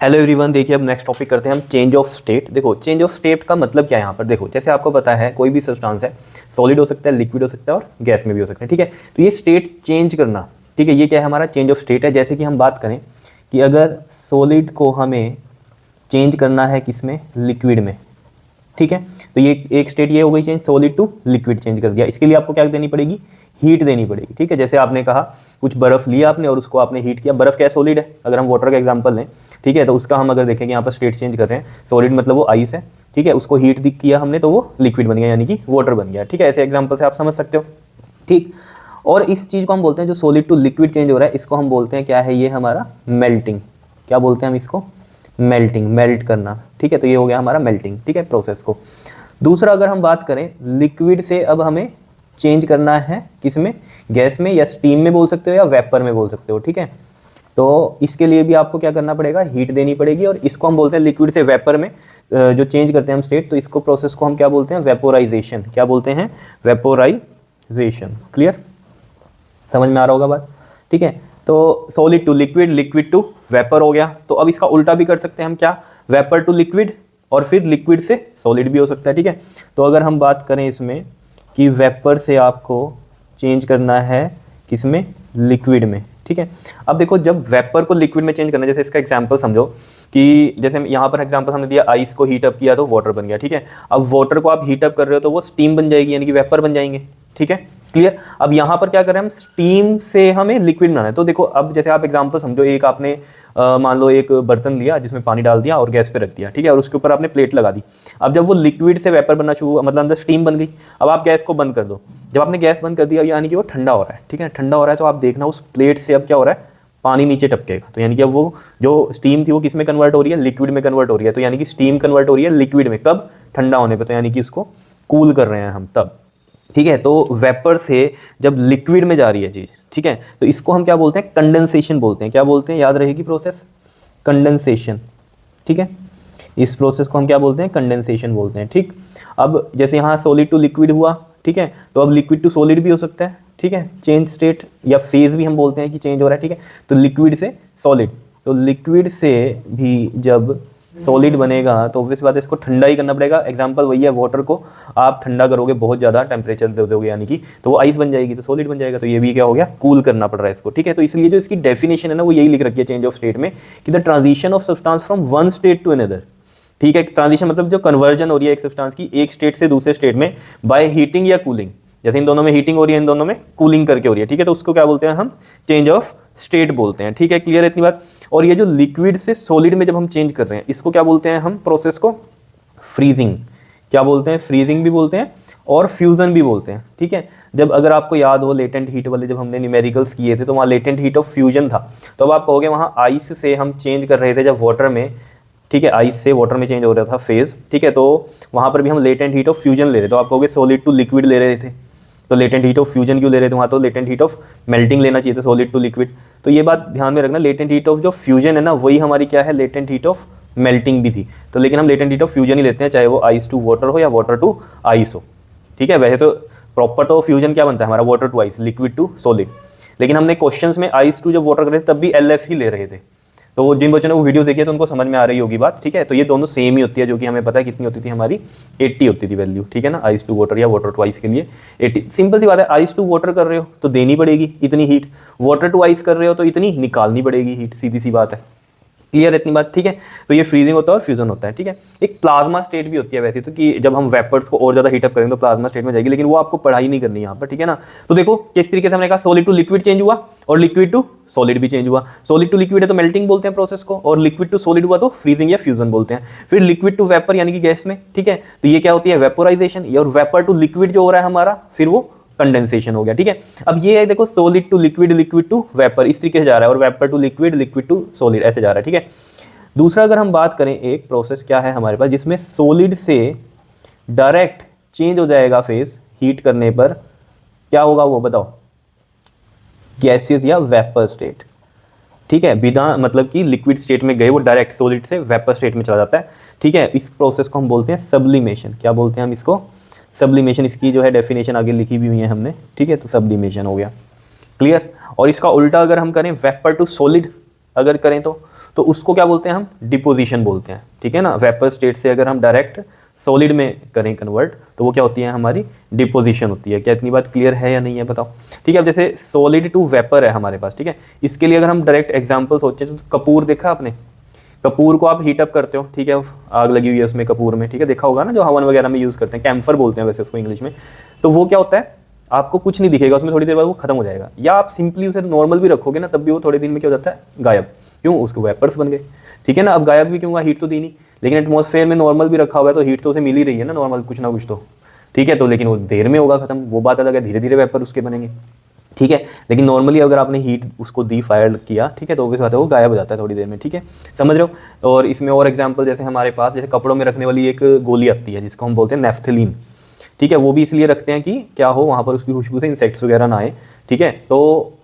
Hello everyone, देखिए अब next topic करते हैं हम चेंज ऑफ स्टेट। देखो चेंज ऑफ स्टेट का मतलब क्या है यहाँ पर। देखो जैसे आपको पता है कोई भी सब्सटेंस है, सॉलिड हो सकता है, लिक्विड हो सकता है और गैस में भी हो सकता है। ठीक है, तो ये स्टेट चेंज करना, ठीक है, ये क्या है हमारा चेंज ऑफ स्टेट है। जैसे कि हम बात करें कि अगर सॉलिड को हमें चेंज करना है किसमें, लिक्विड में, ठीक है, तो ये एक स्टेट ये हो गई change, solid to liquid change कर दिया। इसके लिए आपको क्या देनी पड़ेगी, हीट देनी पड़ेगी। ठीक है, जैसे आपने कहा कुछ बर्फ लिया आपने और उसको आपने हीट किया। बर्फ क्या है, सॉलिड है। अगर हम वाटर का एग्जांपल लें, ठीक है, तो उसका हम अगर देखें कि यहाँ पर स्टेट चेंज कर रहे हैं, सॉलिड मतलब वो आइस है, ठीक है, उसको हीट किया हमने तो वो लिक्विड बन गया, यानी कि वाटर बन गया। ठीक है, ऐसे एग्जाम्पल से आप समझ सकते हो। ठीक, और इस चीज़ को हम बोलते हैं जो सॉलिड टू लिक्विड चेंज हो रहा है, इसको हम बोलते हैं क्या है, ये हमारा मेल्टिंग। क्या बोलते हैं हम इसको, मेल्टिंग, मेल्ट करना। ठीक है, तो ये हो गया हमारा मेल्टिंग, ठीक है, प्रोसेस को। दूसरा अगर हम बात करें लिक्विड से अब हमें चेंज करना है किसमें, गैस में या स्टीम में बोल सकते हो या वेपर में बोल सकते हो। ठीक है, तो इसके लिए भी आपको क्या करना पड़ेगा, हीट देनी पड़ेगी। और इसको हम बोलते हैं लिक्विड से वेपर में जो चेंज करते हैं हम स्टेट, तो इसको प्रोसेस को हम क्या बोलते हैं, वेपोराइजेशन। क्या बोलते हैं, वेपोराइजेशन। क्लियर, समझ में आ रहा होगा बात। ठीक है, तो solid to liquid, liquid to vapour हो गया। तो अब इसका उल्टा भी कर सकते हैं हम, क्या, वेपर टू लिक्विड और फिर लिक्विड से सॉलिड भी हो सकता है। ठीक है, तो अगर हम बात करें इसमें कि वेपर से आपको चेंज करना है किसमें, लिक्विड में। ठीक है, अब देखो जब वेपर को लिक्विड में चेंज करना है, जैसे इसका एग्जांपल समझो कि जैसे यहाँ पर एग्जांपल हमने दिया, आइस को हीट अप किया तो वाटर बन गया। ठीक है, अब वाटर को आप हीट अप कर रहे हो तो वो स्टीम बन जाएगी, यानी कि वेपर बन जाएंगे। ठीक है, क्लियर। अब यहाँ पर क्या कर रहे हैं हम, स्टीम से हमें लिक्विड बनाना है। तो देखो अब जैसे आप एग्जांपल समझो, एक आपने मान लो एक बर्तन लिया जिसमें पानी डाल दिया और गैस पे रख दिया, ठीक है, और उसके ऊपर आपने प्लेट लगा दी। अब जब वो लिक्विड से वेपर बनना शुरू हुआ, मतलब अंदर स्टीम बन गई। अब आप गैस को बंद कर दो। जब आपने गैस बंद कर दिया यानी कि वो ठंडा हो रहा है। ठीक है, ठंडा हो रहा है तो आप देखना उस प्लेट से अब क्या हो रहा है, पानी नीचे टपकेगा। तो यानी कि अब वो जो स्टीम थी वो किस में कन्वर्ट हो रही है, लिक्विड में कन्वर्ट हो रही है। तो यानी कि स्टीम कन्वर्ट हो रही है लिक्विड में, कब, ठंडा होने पर। तो यानी कि इसको कूल कर रहे हैं हम तब। ठीक है, तो वेपर से जब लिक्विड में जा रही है चीज़, ठीक है, तो इसको हम क्या बोलते हैं, कंडेंसेशन बोलते हैं। क्या बोलते हैं, याद रहेगी प्रोसेस, कंडेंसेशन। ठीक है, इस प्रोसेस को हम क्या बोलते हैं, कंडेंसेशन बोलते हैं। ठीक, अब जैसे यहाँ सॉलिड टू लिक्विड हुआ, ठीक है, तो अब लिक्विड टू सॉलिड भी हो सकता है। ठीक है, चेंज स्टेट या फेज भी हम बोलते हैं कि चेंज हो रहा है। ठीक है, तो लिक्विड से सॉलिड, तो लिक्विड से भी जब सॉलिड बनेगा तो ऑब्वियस बात है इसको ठंडा ही करना पड़ेगा। एग्जांपल वही है, वाटर को आप ठंडा करोगे, बहुत ज़्यादा टेम्परेचर दे दोगे, यानी कि तो वो आइस बन जाएगी, तो सॉलिड बन जाएगा। तो ये भी क्या हो गया, कूल करना पड़ रहा है इसको। ठीक है, तो इसलिए जो इसकी डेफिनेशन है ना वो यही लिख रखी है चेंज ऑफ स्टेट में, कि the transition of substance from one state to another. ठीक है, ट्रांजिशन मतलब जो कन्वर्जन हो रही है एक सब्सटेंस की एक स्टेट से दूसरे स्टेट में बाय हीटिंग या कूलिंग। जैसे इन दोनों में हीटिंग हो रही है, इन दोनों में कूलिंग करके हो रही है। ठीक है, तो उसको क्या बोलते हैं हम, चेंज ऑफ स्टेट बोलते हैं। ठीक है, क्लियर है इतनी बात। और ये जो लिक्विड से सॉलिड में जब हम चेंज कर रहे हैं, इसको क्या बोलते हैं हम, प्रोसेस को फ्रीजिंग। क्या बोलते हैं, फ्रीजिंग भी बोलते हैं और फ्यूजन भी बोलते हैं। ठीक है, जब अगर आपको याद हो लेटेंट हीट वाले जब हमने न्यूमेरिकल्स किए थे तो वहाँ लेटेंट हीट ऑफ फ्यूजन था। तो अब आप कहोगे वहाँ आइस से हम चेंज कर रहे थे जब वाटर में, ठीक है, आइस से वाटर में चेंज हो रहा था फेज। ठीक है, तो वहाँ पर भी हम लेटेंट हीट ऑफ फ्यूजन ले रहे थे। तो आप कहोगे सॉलिड टू लिक्विड ले रहे थे, तो लेटेंट हीट ऑफ फ्यूजन क्यों ले रहे थे, वहाँ तो लेटेंट हीट ऑफ मेल्टिंग लेना चाहिए था, सॉलिड टू लिक्विड। तो ये बात ध्यान में रखना, लेटेंट हीट ऑफ जो फ्यूजन है ना वही हमारी क्या है, लेटेंट हीट ऑफ मेल्टिंग भी थी। तो लेकिन हम लेटेंट हीट ऑफ फ्यूजन ही लेते हैं, चाहे वो आइस टू वाटर हो या वाटर टू आइस हो। ठीक है, वैसे तो प्रॉपर तो फ्यूजन क्या बनता है हमारा, water to ice, liquid to solid. लेकिन हमने क्वेश्चंस में आइस टू जब वाटर कर रहे थे तब भी एल ही ले रहे थे। तो जिन बच्चों ने वो वीडियो देखी है तो उनको समझ में आ रही होगी बात। ठीक है, तो ये दोनों सेम ही होती है, जो कि हमें पता है कितनी होती थी हमारी, 80 होती थी वैल्यू। ठीक है ना, आइस टू वाटर या वाटर टू आइस के लिए 80। सिंपल सी बात है, आइस टू वाटर कर रहे हो तो देनी पड़ेगी इतनी हीट, वाटर टू आइस कर रहे हो तो इतनी निकालनी पड़ेगी हीट, सीधी सी बात है। क्लियर इतनी बात। ठीक है, तो ये फ्रीजिंग होता है और फ्यूजन होता है। ठीक है, एक प्लाज्मा स्टेट भी होती है वैसे तो, कि जब हम वेपर्स को और ज़्यादा हीटअप करेंगे तो प्लाज्मा स्टेट में जाएगी, लेकिन वो आपको पढ़ाई नहीं करनी यहाँ पर। ठीक है ना, तो देखो किस तरीके से हमने कहा, सॉलिड टू लिक्विड चेंज हुआ और लिक्विड टू सॉलिड भी चेंज हुआ। सॉलिड टू लिक्विड है तो मेल्टिंग बोलते हैं प्रोसेस को, और लिक्विड टू सॉलिड हुआ तो फ्रीजिंग या फ्यूजन बोलते हैं। फिर लिक्विड टू वेपर यानी कि गैस में, ठीक है, तो ये क्या होती है, वेपोराइजेशन। और वेपर टू लिक्विड जो हो रहा है हमारा, फिर वो कंडेंसेशन हो गया। ठीक है, अब ये है देखो, solid to liquid, liquid to vapour, इस तरीके से जा रहा है, और vapour to liquid, liquid to solid, ऐसे जा रहा है। ठीक है, दूसरा अगर हम बात करें, एक प्रोसेस क्या है हमारे पास जिसमें सॉलिड से डायरेक्ट चेंज हो जाएगा फेस हीट करने पर, क्या होगा वो बताओ, गैसियस या वेपर स्टेट। ठीक है, बिना मतलब कि लिक्विड स्टेट में गए वो डायरेक्ट सॉलिड से वेपर स्टेट में चला जाता है। ठीक है, इस प्रोसेस को हम बोलते हैं सब्लिमेशन। क्या बोलते हैं हम इसको, सब्लिमेशन। इसकी जो है डेफिनेशन आगे लिखी भी हुई है हमने। ठीक है, तो सब्लिमेशन हो गया, क्लियर। और इसका उल्टा अगर हम करें, वेपर टू सॉलिड अगर करें तो तो उसको क्या बोलते हैं हम, डिपोजिशन बोलते हैं, ठीक है ना। वेपर स्टेट से अगर हम डायरेक्ट सॉलिड में करें कन्वर्ट तो वो क्या होती है, हमारी डिपोजिशन होती है। क्या इतनी बात क्लियर है या नहीं है बताओ। ठीक है, अब जैसे सॉलिड टू वेपर है हमारे पास, ठीक है, इसके लिए अगर हम डायरेक्ट एग्जांपल सोचें तो कपूर देखा आपने, कपूर को आप हीट अप करते हो, ठीक है, आग लगी हुई है उसमें कपूर में, ठीक है, देखा होगा ना, जो हवन वगैरह में यूज़ करते हैं, कैम्फर बोलते हैं वैसे उसको इंग्लिश में। तो वो क्या होता है, आपको कुछ नहीं दिखेगा उसमें, थोड़ी देर बाद वो खत्म हो जाएगा, या आप सिंपली उसे नॉर्मल भी रखोगे ना तब भी वो थोड़े दिन में क्या हो जाता है, गायब। क्यों, उसके वेपर्स बन गए, ठीक है ना। अब गायब भी क्यों हुआ, हीट तो दी नहीं, लेकिन एटमॉस्फेयर में नॉर्मल भी रखा हुआ है तो हीट तो उसे मिल ही रही है ना, नॉर्मल कुछ ना कुछ तो, ठीक है। तो लेकिन वो देर में होगा खत्म, वो बात अलग है, धीरे धीरे वेपर उसके बनेंगे, ठीक है। लेकिन नॉर्मली अगर आपने हीट उसको दी फायर किया, ठीक है, तो ऑब्वियस बात है वो गायब हो जाता है थोड़ी देर में, ठीक है, समझ रहे हो। और इसमें और एग्जांपल जैसे हमारे पास जैसे कपड़ों में रखने वाली एक गोली आती है जिसको हम बोलते हैं नेफ्थलीन, ठीक है, वो भी इसलिए रखते हैं कि क्या हो, वहाँ पर उसकी खुशबू से इंसेक्ट्स वगैरह ना आए, ठीक है। तो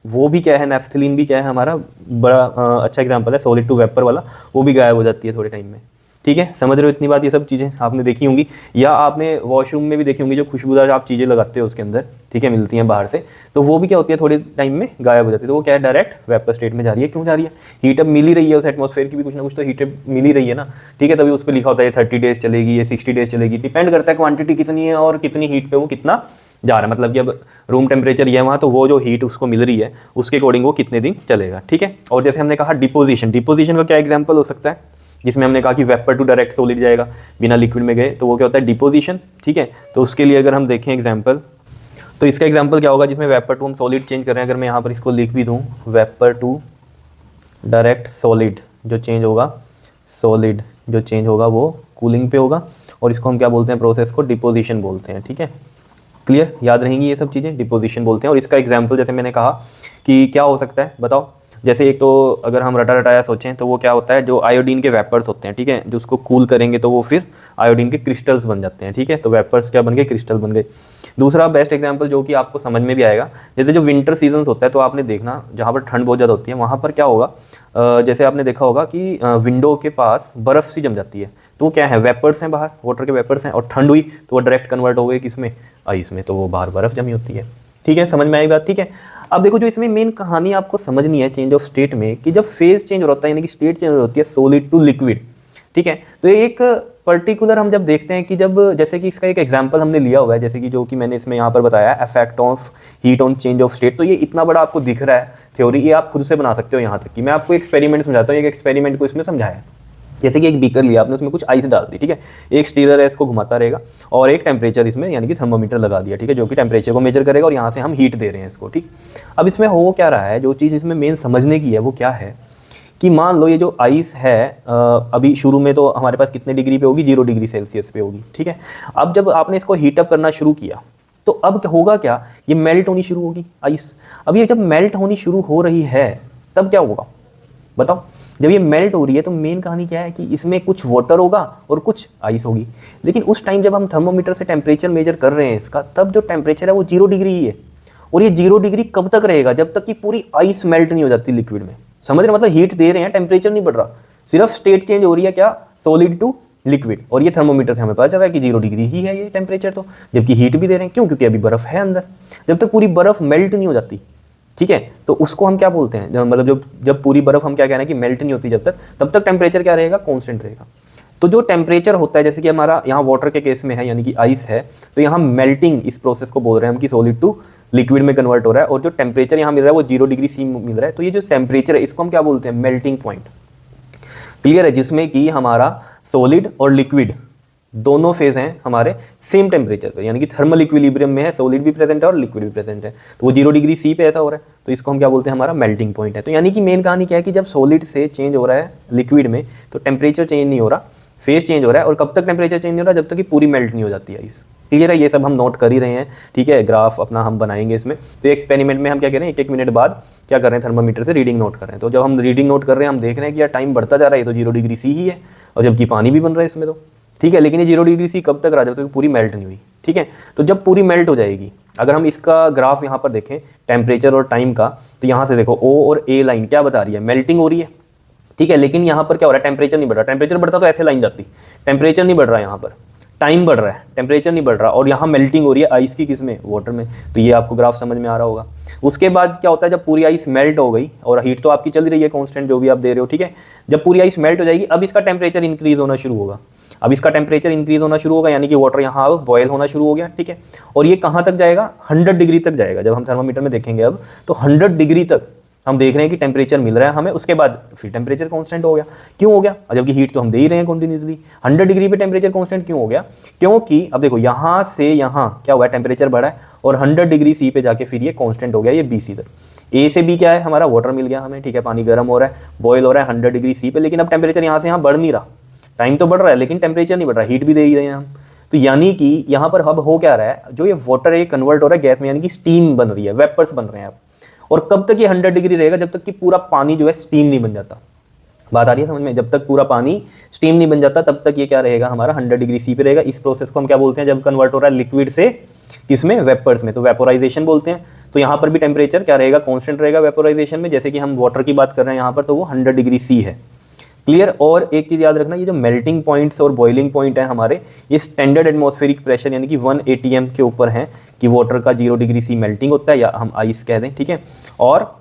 वो भी क्या है, नेफ्थलीन भी क्या है हमारा बड़ा अच्छा एग्जांपल है, सॉलिड टू वेपर वाला, वो भी गायब हो जाती है थोड़े टाइम में, ठीक है, समझ रहे हो इतनी बात। ये सब चीज़ें आपने देखी होंगी, या आपने वॉशरूम में भी देखी होंगी, जो खुशबूदार आप चीज़ें लगाते हो उसके अंदर, ठीक है, मिलती हैं बाहर से, तो वो भी क्या होती है, थोड़े टाइम में गायब हो जाती है। तो वो क्या है, डायरेक्ट वेपर स्टेट में जा रही है। क्यों जा रही है, हीटअप मिल ही रही है, उस एटमॉस्फेयर की भी कुछ ना कुछ तो हीटअप मिल ही रही है ना, ठीक है, तभी उस पर लिखा होता है 30 डेज चलेगी, ये 60 डेज चलेगी, डिपेंड करता है क्वांटिटी कितनी है और कितनी हीट पे वो कितना जा रहा है। मतलब कि अब रूम टेम्परेचर ये है वहाँ, तो वो जो हीट उसको मिल रही है उसके अकॉर्डिंग वो कितने दिन चलेगा, ठीक है। और जैसे हमने कहा डिपोजिशन, डिपोजिशन का क्या एग्जाम्पल हो सकता है, जिसमें हमने कहा कि वेपर टू डायरेक्ट सॉलिड जाएगा बिना लिक्विड में गए, तो वो क्या होता है, डिपोजिशन, ठीक है। तो उसके लिए अगर हम देखें एग्जाम्पल, तो इसका एग्जाम्पल क्या होगा, जिसमें वेपर टू हम सॉलिड चेंज कर रहे हैं, अगर मैं यहाँ पर इसको लिख भी दूँ, वेपर टू डायरेक्ट सॉलिड जो चेंज होगा, सॉलिड जो चेंज होगा वो कूलिंग पे होगा, और इसको हम क्या बोलते हैं, प्रोसेस को डिपोजिशन बोलते हैं, ठीक है, क्लियर, याद रहेंगी ये सब चीज़ें, डिपोजिशन बोलते हैं। और इसका एग्जाम्पल जैसे मैंने कहा कि क्या हो सकता है बताओ, जैसे एक तो अगर हम रटा रटाया सोचें तो वो क्या होता है, जो आयोडीन के वेपर्स होते हैं, ठीक है, जो उसको कूल करेंगे तो वो फिर आयोडीन के क्रिस्टल्स बन जाते हैं, ठीक है, तो वेपर्स क्या बन गए, क्रिस्टल बन गए। दूसरा बेस्ट एग्जांपल जो कि आपको समझ में भी आएगा, जैसे जो विंटर सीजन होता है तो आपने देखना जहाँ पर ठंड बहुत ज़्यादा होती है वहाँ पर क्या होगा, जैसे आपने देखा होगा कि विंडो के पास बर्फ़ सी जम जाती है, तो वो क्या है, वेपर्स हैं बाहर, वाटर के वेपर्स हैं, और ठंड हुई तो वो डायरेक्ट कन्वर्ट हो गए किसमें, आइस में, तो वो बाहर बर्फ़ जमी होती है, ठीक है, समझ में आई बात, ठीक है। अब देखो जो इसमें मेन कहानी आपको समझनी है चेंज ऑफ स्टेट में, कि जब फेज चेंज होता है यानी कि स्टेट चेंज होती है सॉलिड टू लिक्विड, ठीक है, तो एक पर्टिकुलर हम जब देखते हैं कि जब, जैसे कि इसका एक एग्जांपल हमने लिया हुआ है, जैसे कि जो कि मैंने इसमें यहाँ पर बताया effect of heat on change of state, तो ये इतना बड़ा आपको दिख रहा है थ्योरी, ये आप खुद से बना सकते हो। यहाँ तक कि मैं आपको एक्सपेरिमेंट समझाता हूँ, एक एक्सपेरिमेंट को इसमें समझाया, जैसे कि एक बीकर लिया आपने, उसमें कुछ आइस डाल दी, ठीक है, एक स्टीरर है इसको घुमाता रहेगा, और एक टेम्परेचर इसमें यानी कि थर्मोमीटर लगा दिया, ठीक है, जो कि टेम्परेचर को मेजर करेगा, और यहाँ से हम हीट दे रहे हैं इसको, ठीक। अब इसमें हो क्या रहा है, जो चीज़ इसमें मेन समझने की है वो क्या है, कि मान लो ये जो आइस है अभी शुरू में तो हमारे पास कितने डिग्री पे होगी, 0 डिग्री सेल्सियस पे होगी, ठीक है। अब जब आपने इसको हीटअप करना शुरू किया तो अब होगा क्या, ये मेल्ट होनी शुरू होगी आइस। अब ये जब मेल्ट होनी शुरू हो रही है तब क्या होगा बताओ, जब ये मेल्ट हो रही है तो मेन कहानी क्या है कि इसमें कुछ वाटर होगा और कुछ आइस होगी, लेकिन उस टाइम जब हम थर्मोमीटर से टेम्परेचर मेजर कर रहे हैं इसका, तब जो टेम्परेचर है वो 0 डिग्री ही है, और ये 0 डिग्री कब तक रहेगा, जब तक कि पूरी आइस मेल्ट नहीं हो जाती लिक्विड में, समझ रहे, मतलब हीट दे रहे हैं, टेम्परेचर नहीं बढ़ रहा, सिर्फ स्टेट चेंज हो रही है, क्या, सॉलिड टू लिक्विड, और ये थर्मोमीटर से हमें पता चल रहा है कि 0 डिग्री ही है ये टेम्परेचर, तो जबकि हीट भी दे रहे हैं, क्यों, क्योंकि अभी बर्फ है अंदर, जब तक पूरी बर्फ मेल्ट नहीं हो जाती, ठीक है, तो उसको हम क्या बोलते हैं, मतलब जब पूरी बर्फ हम क्या कह रहे हैं कि मेल्ट नहीं होती जब तक, तब तक टेम्परेचर क्या रहेगा, कांस्टेंट रहेगा। तो जो टेम्परेचर होता है, जैसे कि हमारा यहाँ वाटर के केस में है यानी कि आइस है, तो यहाँ मेल्टिंग इस प्रोसेस को बोल रहे हैं हम कि सॉलिड टू लिक्विड में कन्वर्ट हो रहा है, और जो टेम्परेचर यहाँ मिल रहा है वो 0 डिग्री सी मिल रहा है, तो ये जो टेम्परेचर है इसको हम क्या बोलते हैं, मेल्टिंग पॉइंट, क्लियर है, जिसमें कि हमारा सॉलिड और लिक्विड दोनों फेज हैं हमारे सेम टेम्परेचर पे, यानी कि थर्मल इक्विलिब्रियम में है, सॉलिड भी प्रेजेंट है और लिक्विड भी प्रेजेंट है, तो वो 0 डिग्री सी पे ऐसा हो रहा है, तो इसको हम क्या बोलते हैं, हमारा मेल्टिंग पॉइंट है। तो यानी कि मेन कहानी क्या है कि जब सॉलिड से चेंज हो रहा है लिक्विड में तो टेम्परेचर चेंज नहीं हो रहा, फेज चेंज हो रहा है, और कब तक टेम्परेचर चेंज नहीं हो रहा, जब तक कि पूरी मेल्ट नहीं हो जाती है आइस, क्लियर है, ये सब हम नोट कर ही रहे हैं, ठीक है, ग्राफ अपना हम बनाएंगे इसमें। तो एक्सपेरिमेंट में हम क्या कह रहे हैं, 1-1 मिनट बाद क्या कर रहे हैं, थर्मामीटर से रीडिंग नोट कर रहे हैं, तो जब हम रीडिंग नोट कर रहे हैं हम देख रहे हैं कि यार टाइम बढ़ता जा रहा है, तो 0 डिग्री सी ही है, और जबकि पानी भी बन रहा है इसमें, तो ठीक है, लेकिन ये 0 डिग्री सी कब तक रहा, जब तक पूरी मेल्ट नहीं हुई, ठीक है। तो जब पूरी मेल्ट हो जाएगी, अगर हम इसका ग्राफ यहाँ पर देखें टेम्परेचर और टाइम का, तो यहाँ से देखो ओ और ए लाइन क्या बता रही है, मेल्टिंग हो रही है, ठीक है, लेकिन यहाँ पर क्या हो रहा है, टेम्परेचर नहीं बढ़ रहा, टेम्परेचर बढ़ता तो ऐसे लाइन जाती, टेम्परेचर नहीं बढ़ रहा है यहाँ पर, टाइम बढ़ रहा है, टेम्परेचर नहीं बढ़ रहा, और यहाँ मेल्टिंग हो रही है आइस की, किसमें, वाटर में। तो ये आपको ग्राफ समझ में आ रहा होगा। उसके बाद क्या होता है, जब पूरी आइस मेल्ट हो गई, और हीट तो आपकी चल रही है कांस्टेंट जो भी आप दे रहे हो, ठीक है, जब पूरी आइस मेल्ट हो जाएगी, अब इसका टेम्परेचर इंक्रीज होना शुरू होगा। अब इसका टेम्परेचर इंक्रीज होना शुरू होगा, यानी कि वाटर यहाँ अब बॉयल होना शुरू हो गया, ठीक है। और ये कहाँ तक जाएगा, 100 डिग्री तक जाएगा। जब हम थर्मामीटर में देखेंगे अब, तो 100 डिग्री तक हम देख रहे हैं कि टेम्परेचर मिल रहा है हमें। उसके बाद फिर टेम्परेचर कांस्टेंट हो गया। क्यों हो गया, जबकि हीट तो हम दे ही रहे हैं कंटिन्यूसली। 100 डिग्री पे टेम्परेचर कांस्टेंट क्यों हो गया, क्योंकि अब देखो यहाँ से यहाँ क्या हुआ है, टेम्परेचर बढ़ा है, और 100 डिग्री सी पे जाके फिर ये कांस्टेंट हो गया, ये बी सी तक। ए से बी क्या है, हमारा वाटर मिल गया हमें, ठीक है, पानी गर्म हो रहा है, बॉयल हो रहा है 100 डिग्री सी पे, लेकिन अब टेम्परेचर यहाँ से यहाँ बढ़ नहीं रहा, टाइम तो बढ़ रहा है लेकिन टेम्परेचर नहीं बढ़ रहा, हीट भी दे ही रहे हैं हम। तो यानी कि यहाँ पर अब हो क्या रहा है, जो ये वाटर है कन्वर्ट हो रहा है गैस में, यानी कि स्टीम बन रही है, वेपर्स बन रहे हैं अब। और कब तक ये 100 डिग्री रहेगा, जब तक कि पूरा पानी जो है स्टीम नहीं बन जाता। बात आ रही है समझ में, जब तक पूरा पानी स्टीम नहीं बन जाता तब तक ये क्या रहेगा, हमारा 100 डिग्री सी पे रहेगा। इस प्रोसेस को हम क्या बोलते हैं, जब कन्वर्ट हो रहा है लिक्विड से किसमें, वेपर्स में, तो वेपोराइजेशन बोलते हैं। तो यहाँ पर भी टेम्परेचर क्या रहेगा, कांस्टेंट रहेगा वेपोराइजेशन में, जैसे कि हम वाटर की बात कर रहे हैं यहाँ पर, तो वो 100 डिग्री सी है। क्लियर। और एक चीज़ याद रखना, ये जो मेल्टिंग पॉइंट्स और बॉइलिंग पॉइंट है हमारे, ये स्टैंडर्ड एटमॉस्फेरिक प्रेशर यानी कि 1 atm के ऊपर है, कि वाटर का 0 डिग्री सी मेल्टिंग होता है, या हम आइस कह दें, ठीक है, और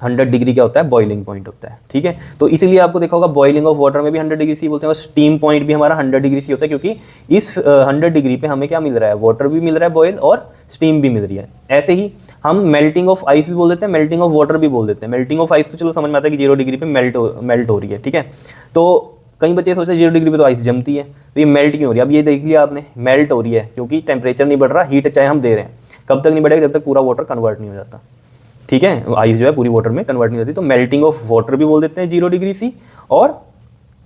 100 डिग्री क्या होता है, बॉइलिंग पॉइंट होता है, ठीक है। तो इसीलिए आपको देखा होगा बॉइलिंग ऑफ वाटर में भी 100 डिग्री सी बोलते हैं, और स्टीम पॉइंट भी हमारा 100 डिग्री सी होता है, क्योंकि इस 100 डिग्री पे हमें क्या मिल रहा है, वाटर भी मिल रहा है बॉयल, और स्टीम भी मिल रही है। ऐसे ही हम मेल्टिंग ऑफ आइस भी बोल देते हैं, मेल्टिंग ऑफ वाटर भी बोल देते हैं। मेल्टिंग ऑफ आइस तो चलो समझ में आता है कि 0 डिग्री पे मेल्ट हो रही है, ठीक है। तो कई बच्चे सोचते हैं 0 डिग्री पे तो आइस जमती है, तो ये मेल्ट क्यों हो रही है। अब ये देख लिया आपने, मेल्ट हो रही है क्योंकि टेम्परेचर नहीं बढ़ रहा, हीट चाहे हम दे रहे हैं, कब तक नहीं बढ़ेगा, जब तक पूरा वाटर कन्वर्ट नहीं हो जाता, ठीक है, आइस जो है पूरी वाटर में कन्वर्ट नहीं होती। तो मेल्टिंग ऑफ वाटर भी बोल देते हैं 0 डिग्री सी, और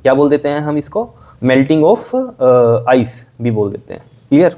क्या बोल देते हैं हम इसको, मेल्टिंग ऑफ आइस भी बोल देते हैं। क्लियर।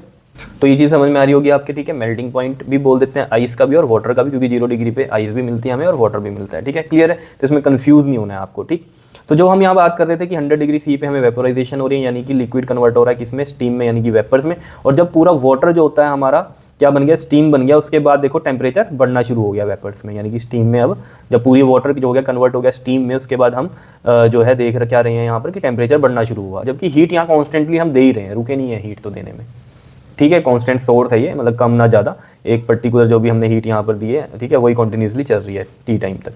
तो ये चीज़ समझ में आ रही होगी आपके, ठीक है। मेल्टिंग पॉइंट भी बोल देते हैं आइस का भी और वाटर का भी, क्योंकि 0 डिग्री पे आइस भी मिलती है हमें और वाटर भी मिलता है, ठीक है। क्लियर है, तो इसमें कंफ्यूज नहीं होना है आपको, ठीक। तो जो हम यहाँ बात कर रहे थे कि 100 डिग्री सी पे हमें वेपोराइजेशन हो रही है, यानी कि लिक्विड कन्वर्ट हो रहा है किसमें, स्टीम में, यानी कि वेपर्स में। और जब पूरा वाटर जो होता है हमारा क्या बन गया, स्टीम बन गया, उसके बाद देखो टेम्परेचर बढ़ना शुरू हो गया वेपर्स में, यानी कि स्टीम में। अब जब पूरी वाटर जो हो गया कन्वर्ट हो गया स्टीम में, उसके बाद हम जो है देख क्या रहे हैं यहाँ पर कि टेम्परेचर बढ़ना शुरू हुआ, जबकि हीट यहाँ कॉन्स्टेंटली हम दे ही रहे हैं, रुके नहीं है हीट तो देने में, ठीक है। कांस्टेंट सोर्स है ये, मतलब कम ना ज़्यादा, एक पर्टिकुलर जो भी हमने हीट यहाँ पर दी है, ठीक है, वही कंटिन्यूसली चल रही है टी टाइम तक।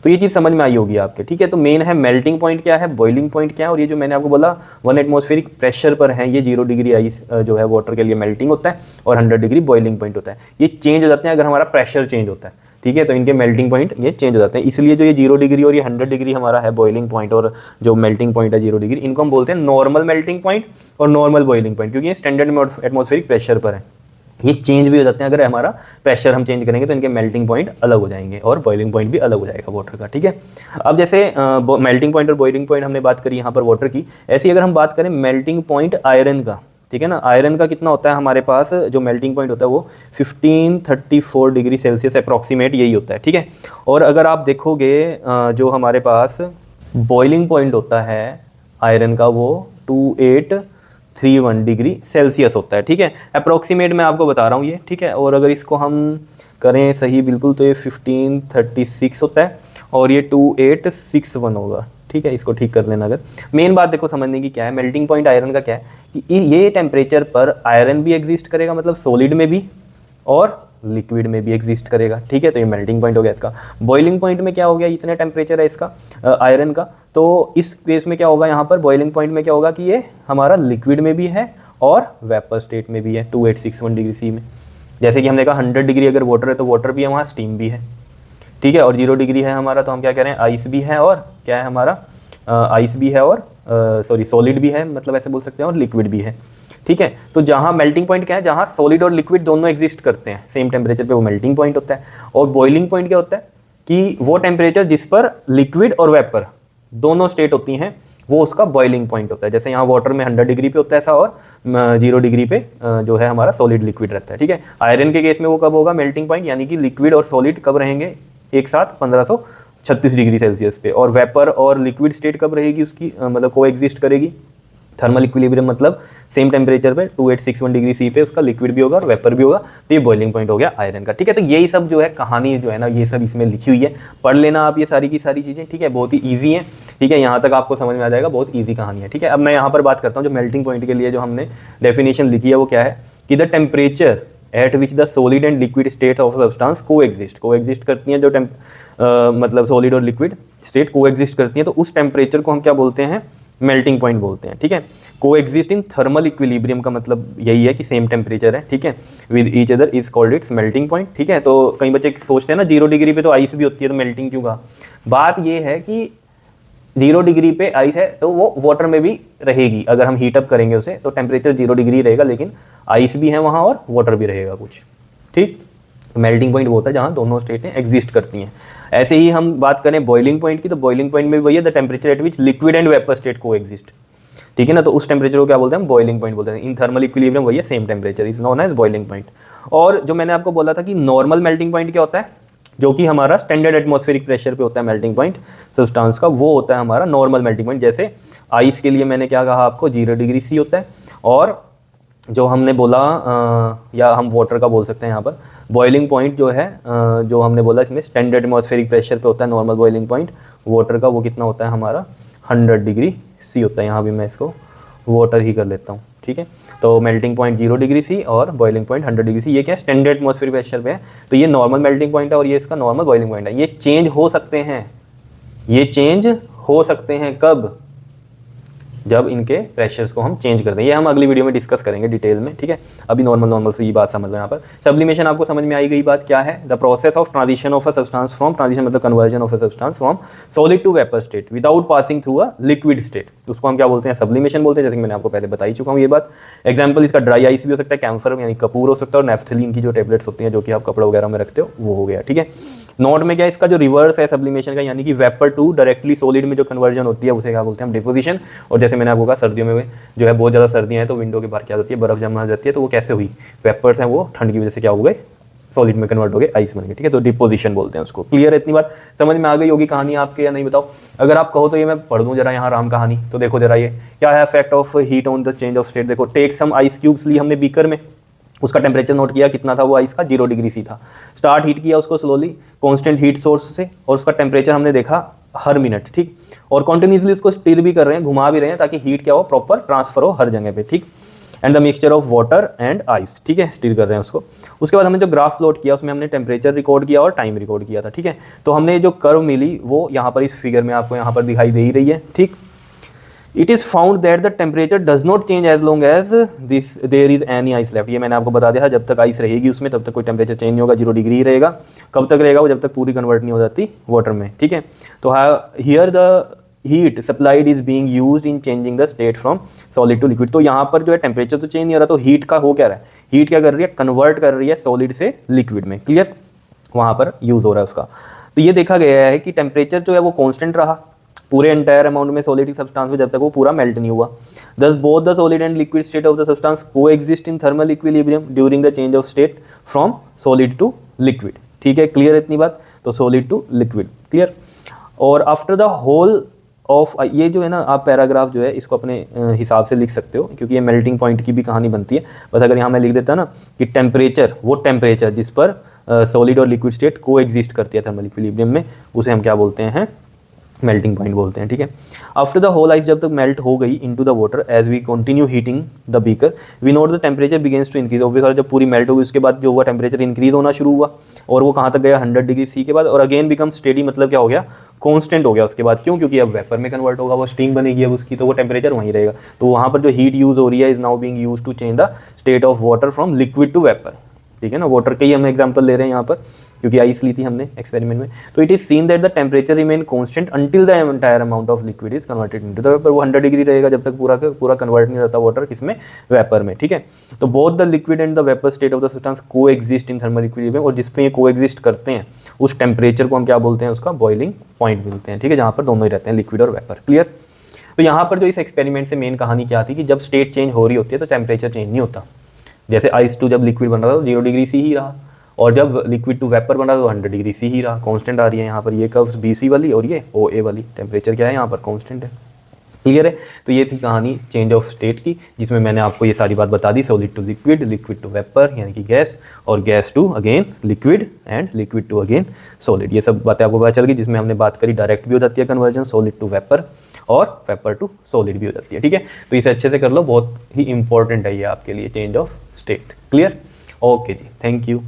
तो ये चीज़ समझ में आई होगी आपके, ठीक है। तो मेन है मेल्टिंग पॉइंट क्या है, बॉइलिंग पॉइंट क्या है, और ये जो मैंने आपको बोला 1 एटमॉस्फेरिक प्रेशर पर है, ये 0 डिग्री आइस जो है वाटर के लिए मेल्टिंग होता है, और 100 डिग्री बॉइलिंग पॉइंट होता है। ये चेंज हो जाते हैं अगर हमारा प्रेशर चेंज होता है, ठीक है। तो इनके मेल्टिंग पॉइंट ये चेंज हो जाते हैं, इसलिए जो ये 0 डिग्री और ये 100 डिग्री हमारा है बॉइलिंग पॉइंट, और जो मेल्टिंग पॉइंट है 0 डिग्री, इनको हम बोलते हैं नॉर्मल मेल्टिंग पॉइंट और नॉर्मल बॉइलिंग पॉइंट, क्योंकि ये स्टैंडर्ड एटमॉस्फेरिक प्रेशर पर है। ये चेंज भी हो जाते हैं, अगर हमारा प्रेशर हम चेंज करेंगे तो इनके मेल्टिंग पॉइंट अलग हो जाएंगे और बॉइलिंग पॉइंट भी अलग हो जाएगा वाटर का, ठीक है। अब जैसे मेल्टिंग पॉइंट और बॉइलिंग पॉइंट हमने बात करी यहाँ पर वाटर की, ऐसी अगर हम बात करें मेल्टिंग पॉइंट आयरन का, ठीक है ना, आयरन का कितना होता है हमारे पास, जो मेल्टिंग पॉइंट होता है वो 1534 डिग्री सेल्सियस अप्रॉक्सीमेट यही होता है, ठीक है। और अगर आप देखोगे जो हमारे पास बॉइलिंग पॉइंट होता है आयरन का, वो 2831 डिग्री सेल्सियस होता है, ठीक है। अप्रॉक्सीमेट मैं आपको बता रहा हूँ ये, ठीक है। और अगर इसको हम करें सही बिल्कुल तो ये 1536 होता है, और ये 2861 होगा, ठीक है। इसको ठीक कर लेना। अगर मेन बात देखो समझने की क्या है, मेल्टिंग पॉइंट आयरन का क्या है कि ये टेम्परेचर पर आयरन भी एग्जिस्ट करेगा, मतलब सॉलिड में भी और लिक्विड में भी एग्जिस्ट करेगा, ठीक है। तो ये मेल्टिंग पॉइंट हो गया इसका। बॉइलिंग पॉइंट में क्या हो गया, इतने टेम्परेचर है इसका आयरन का, तो इस केस में क्या होगा, यहाँ पर बॉइलिंग पॉइंट में क्या होगा कि ये हमारा लिक्विड में भी है और वेपर स्टेट में भी है 2861 डिग्री सी में। जैसे कि हमने कहा 100 डिग्री अगर वाटर है तो वाटर भी है, वहाँ स्टीम भी है, ठीक है। और 0 डिग्री है हमारा, तो हम क्या कह रहे हैं, आइस भी है, और क्या है हमारा आइस भी है, और सॉलिड भी है, मतलब ऐसे बोल सकते हैं, और लिक्विड भी है, ठीक है। तो जहाँ मेल्टिंग पॉइंट क्या है, जहाँ सॉलिड और लिक्विड दोनों एग्जिस्ट करते हैं सेम टेम्परेचर पे, वो मेल्टिंग पॉइंट होता है। और बॉइलिंग पॉइंट क्या होता है कि वो टेम्परेचर जिस पर लिक्विड और वेपर दोनों स्टेट होती हैं, वो उसका बॉइलिंग पॉइंट होता है। जैसे यहाँ वाटर में 100 डिग्री पे होता है ऐसा, और 0 डिग्री पे जो है हमारा सॉलिड लिक्विड रहता है, ठीक है। आयरन के केस में वो कब होगा मेल्टिंग पॉइंट, यानी कि लिक्विड और सॉलिड कब रहेंगे एक साथ 1536 डिग्री सेल्सियस पे। और वेपर और लिक्विड स्टेट कब रहेगी उसकी, मतलब को एग्जिस्ट करेगी थर्मल इक्विलिब्रियम मतलब सेम टेम्परेचर पे 2861 डिग्री सी पे उसका लिक्विड भी होगा और वेपर भी होगा, तो ये बॉइलिंग पॉइंट हो गया आयरन का। ठीक है, तो यही सब जो है कहानी जो है ना, ये सब इसमें लिखी हुई है, पढ़ लेना आप ये सारी की सारी चीज़ें। ठीक है, बहुत ही ईजी है। ठीक है, यहाँ तक आपको समझ में आ जाएगा, बहुत ईजी कहानी है। ठीक है, अब मैं यहाँ पर बात करता हूँ जो मेल्टिंग पॉइंट के लिए जो हमने डेफिनेशन लिखी है वो क्या है कि the temperature at which the solid and liquid state of substance को एग्जिस्ट करती हैं, जो मतलब सॉलिड और लिक्विड स्टेट को एग्जिस्ट करती हैं, तो उस टेम्परेचर को हम क्या बोलते हैं, मेल्टिंग पॉइंट बोलते हैं। ठीक है, को एग्जिस्ट इन थर्मल इक्विलिब्रियम का मतलब यही है कि सेम टेम्परेचर है। ठीक है, with each other is called its melting point. ठीक है, तो कई बच्चे सोचते हैं ना 0 डिग्री पे तो आइस भी होती है, तो मेल्टिंग क्यों कहा। बात ये है कि 0 डिग्री पे आइस है तो वो वाटर में भी रहेगी, अगर हम हीटअप करेंगे उसे तो टेम्परेचर 0 डिग्री रहेगा, लेकिन आइस भी है वहाँ और वाटर भी रहेगा कुछ। ठीक, मेल्टिंग पॉइंट वो होता है जहाँ दोनों स्टेटें एग्जिस्ट करती हैं। ऐसे ही हम बात करें बॉइलिंग पॉइंट की, तो बॉइलिंग पॉइंट में वही है the temperature at which liquid and vapour state को एग्जिस्ट। ठीक है ना, तो उस टेम्परेचर को क्या बोलते हैं, हम बॉइलिंग पॉइंट बोलते हैं। इन थर्मल इक्विलिब्रियम वही है, same temperature is known as boiling point. और जो मैंने आपको बोला था कि नॉर्मल मेल्टिंग पॉइंट क्या होता है, जो कि हमारा स्टैंडर्ड एटमॉस्फेरिक प्रेशर पे होता है मेल्टिंग पॉइंट सब्सटेंस का, वो होता है हमारा नॉर्मल मेल्टिंग पॉइंट। जैसे आइस के लिए मैंने क्या कहा आपको, 0 डिग्री सी होता है, और जो हमने बोला या हम वाटर का बोल सकते हैं यहाँ पर बॉइलिंग पॉइंट जो है, जो हमने बोला इसमें स्टैंडर्ड एटमॉस्फेरिक प्रेशर पे होता है नॉर्मल बॉइलिंग पॉइंट वाटर का, वो कितना होता है हमारा 100 डिग्री सी होता है। यहाँ भी मैं इसको वाटर ही कर लेता हूँ। ठीक है, तो मेल्टिंग पॉइंट 0 डिग्री सी और बॉइलिंग पॉइंट 100 डिग्री सी, ये क्या स्टैंडर्ड एटमॉस्फेरिक प्रेशर पे है, तो ये नॉर्मल मेल्टिंग पॉइंट है और ये इसका नॉर्मल बॉइलिंग पॉइंट है। ये चेंज हो सकते हैं, ये चेंज हो सकते हैं कब, जब इनके प्रेशर्स को हम चेंज कर दें। ये हम अगली वीडियो में डिस्कस करेंगे डिटेल में। ठीक है, अभी नॉर्मल से ये बात समझ लो। यहाँ पर सब्लिमेशन आपको समझ में आई गई बात क्या है, the process of transition of a substance from, transition मतलब conversion of a substance from solid to vapour state without passing through a liquid state, उसको हम क्या बोलते हैं, सब्लिमेशन बोलते हैं। जैसे कि मैंने आपको पहले बता ही चुका हूँ ये बात। एग्जाम्पल इसका ड्राई आइस भी हो सकता है, कैम्फर यानी कपूर हो सकता है, और नेफ्थलीन की जो टेबलेट्स होती हैं जो कि आप कपड़े वगैरह में रखते हो, वो हो गया। ठीक है, नोट में क्या इसका जो रिवर्स है सब्लिमेशन का, यानी कि वेपर टू डायरेक्टली सॉलिड में जो कन्वर्जन होती है उसे क्या बोलते हैं हम, डिपोजिशन। और जैसे मैंने आपको कहा सर्दियों में जो है बहुत ज़्यादा सर्दियाँ हैं तो विंडो के बाहर क्या होती है, बर्फ जमा जाती है, तो वो कैसे हुई, वेपर्स हैं वो ठंड की वजह से क्या हो गए, सॉलिड में कन्वर्ट हो गए, आइस बन गए। ठीक है, तो डिपोजिशन बोलते हैं उसको। क्लियर है, इतनी बात समझ में आ गई होगी कहानी आपके, या नहीं बताओ। अगर आप कहो तो ये मैं पढ़ दूं जरा यहाँ राम कहानी, तो देखो जरा ये क्या है, effect of heat on the change of state. देखो, टेक सम आइस क्यूब्स ली हमने बीकर में, उसका टेम्परेचर नोट किया, कितना था वो आइस का, 0 डिग्री सी था। स्टार्ट हीट किया उसको स्लोली कांस्टेंट हीट सोर्स से, और उसका टेम्परेचर हमने देखा हर मिनट। ठीक, और कॉन्टिन्यूसली उसको स्टिर भी कर रहे हैं, घुमा भी रहे हैं, ताकि हीट क्या हो, प्रॉपर ट्रांसफर हो हर जगह पे। ठीक, and the mixture of water and ice. ठीक है, स्टिर कर रहे हैं उसको। उसके बाद हमने जो ग्राफ प्लॉट किया उसमें हमने टेम्परेचर रिकॉर्ड किया और टाइम रिकॉर्ड किया था। ठीक है, तो हमने जो कर्व मिली वो यहाँ पर इस फिगर में आपको यहाँ पर दिखाई दे ही रही है। ठीक, it is found that the temperature does not change as long as this there is any ice left. ये मैंने आपको बता दिया, जब तक आइस रहेगी उसमें तब तक कोई टेम्परेचर चेंज नहीं होगा, 0 डिग्री ही रहेगा। कब तक रहेगा वो, जब तक पूरी कन्वर्ट नहीं हो जाती वाटर में। ठीक है, तो here the heat supplied is being used in changing the state from solid to liquid. तो यहाँ पर जो है टेम्परेचर तो चेंज नहीं हो रहा, तो हीट का हो क्या रहा है, हीट क्या कर रही है, कन्वर्ट कर रही है सॉलिड से लिक्विड में। क्लियर, वहाँ पर यूज हो रहा है उसका। तो ये देखा गया है कि टेम्परेचर जो है वो कांस्टेंट रहा पूरे एंटायर अमाउंट में सॉलिड सब्सटेंस में, जब तक वो पूरा मेल्ट नहीं हुआ। Thus both the solid and liquid state of the substance coexist in thermal equilibrium during the change of state from solid to liquid. ठीक है, क्लियर इतनी बात, तो सॉलिड टू लिक्विड क्लियर। और आफ्टर द होल ऑफ, ये जो है ना आप पैराग्राफ जो है इसको अपने हिसाब से लिख सकते हो, क्योंकि ये मेल्टिंग पॉइंट की भी कहानी बनती है। बस अगर यहाँ मैं लिख देता ना कि टेम्परेचर, वो टेम्परेचर जिस पर सॉलिड और लिक्विड स्टेट को एग्जिस्ट करती है थर्मल इक्विलिब्रियम में, उसे हम क्या बोलते हैं, मेल्टिंग पॉइंट बोलते हैं। ठीक है, आफ्टर द होल आइस जब तक मेल्ट हो गई into the water, as we continue heating the beaker we note the temperature begins to increase. Obviously जब पूरी मेल्ट हो गई उसके बाद जो हुआ टेम्परेचर इंक्रीज होना शुरू हुआ, और वो कहाँ तक गया, 100 डिग्री सी के बाद, और अगेन बिकम स्टेडी, मतलब क्या हो गया, कांस्टेंट हो गया उसके बाद। क्यों, क्योंकि अब वेपर में कन्वर्ट होगा, वो स्टीम बनेगी अब उसकी, तो वो टेम्परेचर वहीं रहेगा। तो वहाँ पर जो हीट यूज हो रही है is now being used to change the state of water from liquid to vapour. ठीक है ना, वाटर के ही हम एग्जांपल ले रहे हैं यहाँ पर, क्योंकि आइस ली थी हमने एक्सपेरिमेंट में। तो it is seen that the temperature remain constant until the entire amount of liquid is converted into the vapour. वो 100 डिग्री रहेगा जब तक पूरा कन्वर्ट नहीं रहता वाटर किसमें, वेपर में। ठीक है, तो both the liquid and the vapour state of the substance coexist in thermal equilibrium, और जिसपे ये को एग्जिस्ट करते हैं उस टेम्परेचर को हम क्या बोलते हैं, उसका बॉइलिंग पॉइंट बोलते हैं। ठीक है, जहाँ पर दोनों ही रहते हैं, लिक्विड और वेपर। क्लियर। तो यहाँ पर जो इस एक्सपेरिमेंट से मेन कहानी क्या थी कि जब स्टेट चेंज हो रही होती है तो टेम्परेचर चेंज नहीं होता। जैसे आइस टू जब लिक्विड बन रहा था तो 0 डिग्री सी ही रहा, और जब लिक्विड टू वेपर बन रहा था तो 100 डिग्री सी ही रहा। कांस्टेंट आ रही है यहाँ पर ये कर्व्स BC वाली और ये OA वाली, टेम्परेचर क्या है यहाँ पर, कांस्टेंट है। क्लियर है। तो ये थी कहानी चेंज ऑफ स्टेट की, जिसमें मैंने आपको ये सारी बात बता दी, solid to liquid, liquid to vapour यानी कि गैस, और gas to again liquid, and liquid to again solid. ये सब बातें आपको पता चल गई, जिसमें हमने बात करी डायरेक्ट भी हो जाती है कन्वर्जन, सॉलिड टू वेपर, और वेपर टू सॉलिड भी हो जाती है। ठीक है, तो इसे अच्छे से कर लो, बहुत ही इंपॉर्टेंट है ये आपके लिए, change of state. Clear? Okay जी, थैंक यू।